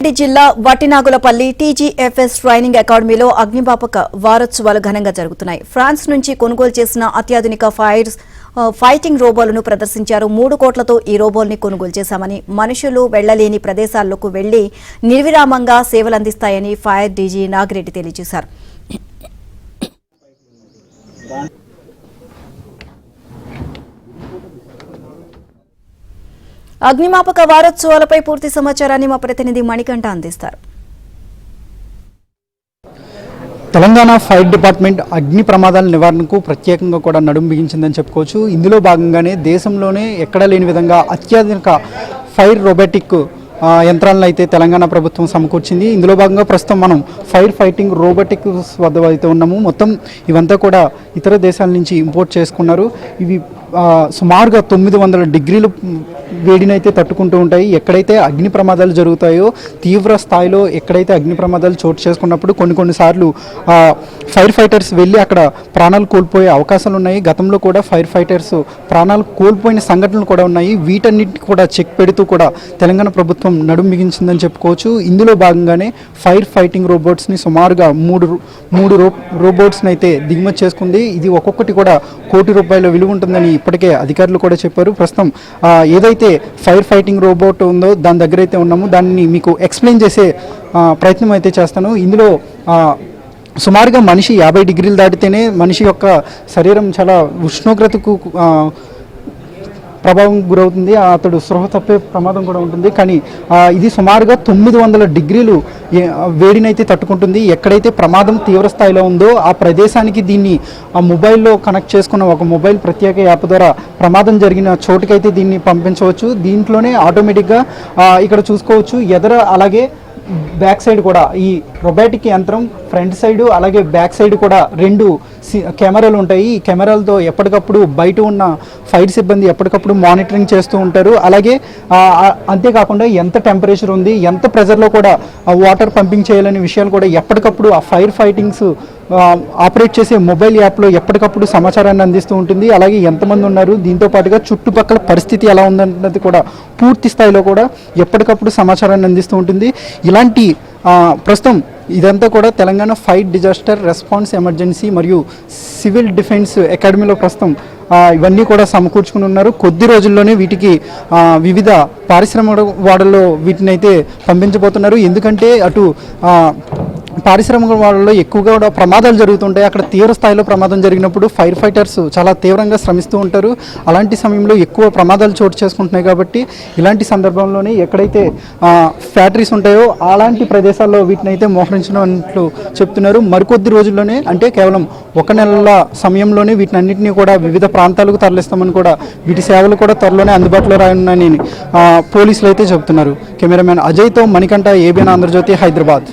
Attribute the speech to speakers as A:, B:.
A: జిల్లా వట్టినాగులపల్లి టీజీఎఫ్ఎస్ ట్రైనింగ్ అకాడమీలో అగ్నిమాపక వారోత్సవాలు ఘనంగా జరుగుతున్నాయి. ఫ్రాన్స్ నుంచి కొనుగోలు చేసిన అత్యాధునిక ఫైటింగ్ రోబోలను ప్రదర్శించారు. 3 కోట్లతో ఈ రోబోల్ని కొనుగోలు చేశామని, మనుషులు వెళ్లలేని ప్రదేశాల్లోకి వెళ్లి నిర్విరామంగా సేవలందిస్తాయని ఫైర్ డీజీ నాగిరెడ్డి తెలియజేశారు. అగ్నిమాపక వారోత్సవాలపై పూర్తి సమాచారాన్ని మా ప్రతినిధి మణికంఠ అందిస్తారు.
B: తెలంగాణ ఫైర్ డిపార్ట్మెంట్ అగ్ని ప్రమాదాల నివారణకు ప్రత్యేకంగా కూడా నడుం బిగించిందని చెప్పుకోవచ్చు. ఇందులో భాగంగానే దేశంలోనే ఎక్కడా లేని విధంగా అత్యాధునిక ఫైర్ రోబోటిక్ యంత్రాలను అయితే తెలంగాణ ప్రభుత్వం సమకూర్చింది. ఇందులో భాగంగా ప్రస్తుతం మనం ఫైర్ ఫైటింగ్ రోబోటిక్స్ వద్ద అయితే ఉన్నాము. మొత్తం ఇవంతా కూడా ఇతర దేశాల నుంచి ఇంపోర్ట్ చేసుకున్నారు. ఇవి సుమారుగా 900 డిగ్రీల వేడినైతే తట్టుకుంటూ ఉంటాయి. ఎక్కడైతే అగ్ని ప్రమాదాలు జరుగుతాయో, తీవ్ర స్థాయిలో ఎక్కడైతే అగ్ని ప్రమాదాలు చోటు చేసుకున్నప్పుడు కొన్నిసార్లు ఫైర్ ఫైటర్స్ వెళ్ళి అక్కడ ప్రాణాలు కోల్పోయే అవకాశాలు ఉన్నాయి. గతంలో కూడా ఫైర్ ఫైటర్స్ ప్రాణాలు కోల్పోయిన సంఘటనలు కూడా ఉన్నాయి. వీటన్నిటిని కూడా చెక్ పెడుతూ కూడా తెలంగాణ ప్రభుత్వం నడుం బిగించిందని చెప్పుకోవచ్చు. ఇందులో భాగంగానే ఫైర్ ఫైటింగ్ రోబోట్స్ని సుమారుగా మూడు రోబోట్స్ని అయితే దిగుమతి చేసుకుంది. ఇది ఒక్కొక్కటి కూడా ₹1 కోటి విలువ ఉంటుందని ఇప్పటికే అధికారులు కూడా చెప్పారు. ప్రస్తుతం ఏదైతే ఫైర్ ఫైటింగ్ రోబోట్ ఉందో దాని దగ్గర అయితే ఉన్నాము. దాన్ని మీకు ఎక్స్ప్లెయిన్ చేసే ప్రయత్నం అయితే చేస్తాను. ఇందులో సుమారుగా మనిషి 50 డిగ్రీలు దాటితేనే మనిషి యొక్క శరీరం చాలా ఉష్ణోగ్రతకు ప్రభావం గురవుతుంది. అతడు స్పృహ తప్పే ప్రమాదం కూడా ఉంటుంది. కానీ ఇది సుమారుగా 900 డిగ్రీలు వేడినైతే తట్టుకుంటుంది. ఎక్కడైతే ప్రమాదం తీవ్ర స్థాయిలో ఉందో ఆ ప్రదేశానికి దీన్ని మొబైల్లో కనెక్ట్ చేసుకున్న ఒక మొబైల్ ప్రత్యేక యాప్ ద్వారా ప్రమాదం జరిగిన చోటుకైతే దీన్ని పంపించవచ్చు. దీంట్లోనే ఆటోమేటిక్గా ఇక్కడ చూసుకోవచ్చు ఎదర అలాగే బ్యాక్ సైడ్ కూడా ఈ రోబోటిక్ యంత్రం ఫ్రంట్ సైడ్ అలాగే బ్యాక్ సైడ్ కూడా 2 కెమెరాలు ఉంటాయి. ఈ కెమెరాలతో ఎప్పటికప్పుడు బయట ఉన్న ఫైర్ సిబ్బంది ఎప్పటికప్పుడు మానిటరింగ్ చేస్తూ ఉంటారు. అలాగే అంతేకాకుండా ఎంత టెంపరేచర్ ఉంది, ఎంత ప్రెజర్లో కూడా వాటర్ పంపింగ్ చేయాలనే విషయాలు కూడా ఎప్పటికప్పుడు ఆ ఫైర్ ఫైటింగ్స్ ఆపరేట్ చేసే మొబైల్ యాప్లో ఎప్పటికప్పుడు సమాచారాన్ని అందిస్తూ ఉంటుంది. అలాగే ఎంతమంది ఉన్నారు, దీంతో పాటుగా చుట్టుపక్కల పరిస్థితి ఎలా ఉందన్నది కూడా పూర్తి స్థాయిలో కూడా ఎప్పటికప్పుడు సమాచారాన్ని అందిస్తూ ఉంటుంది. ఇలాంటి ప్రస్తుతం ఇదంతా కూడా Telangana fire disaster response emergency మరియు సివిల్ డిఫెన్స్ అకాడమీలో ప్రస్తుతం ఇవన్నీ కూడా సమకూర్చుకుని ఉన్నారు. కొద్ది రోజుల్లోనే వీటికి వివిధ పారిశ్రామిక వాడల్లో వీటిని అయితే పంపించబోతున్నారు. ఎందుకంటే అటు పారిశ్రామిక వాడల్లో ఎక్కువగా కూడా ప్రమాదాలు జరుగుతుంటాయి. అక్కడ తీవ్ర స్థాయిలో ప్రమాదం జరిగినప్పుడు ఫైర్ ఫైటర్స్ చాలా తీవ్రంగా శ్రమిస్తూ ఉంటారు. అలాంటి సమయంలో ఎక్కువ ప్రమాదాలు చోటు చేసుకుంటున్నాయి. కాబట్టి ఇలాంటి సందర్భంలోనే ఎక్కడైతే ఫ్యాక్టరీస్ ఉంటాయో అలాంటి ప్రదేశాల్లో వీటిని అయితే మోహరించినట్లు చెప్తున్నారు. మరికొద్ది రోజుల్లోనే అంటే కేవలం 1 నెలల సమయంలోనే వీటిని అన్నింటినీ కూడా వివిధ ప్రాంతాలకు తరలిస్తామని కూడా వీటి సేవలు కూడా త్వరలోనే అందుబాటులో రానున్నాయని పోలీసులు అయితే చెబుతున్నారు. కెమెరామెన్ అజయ్తో మణికంఠ, ఏబిఎన్ ఆంధ్రజ్యోతి, హైదరాబాద్.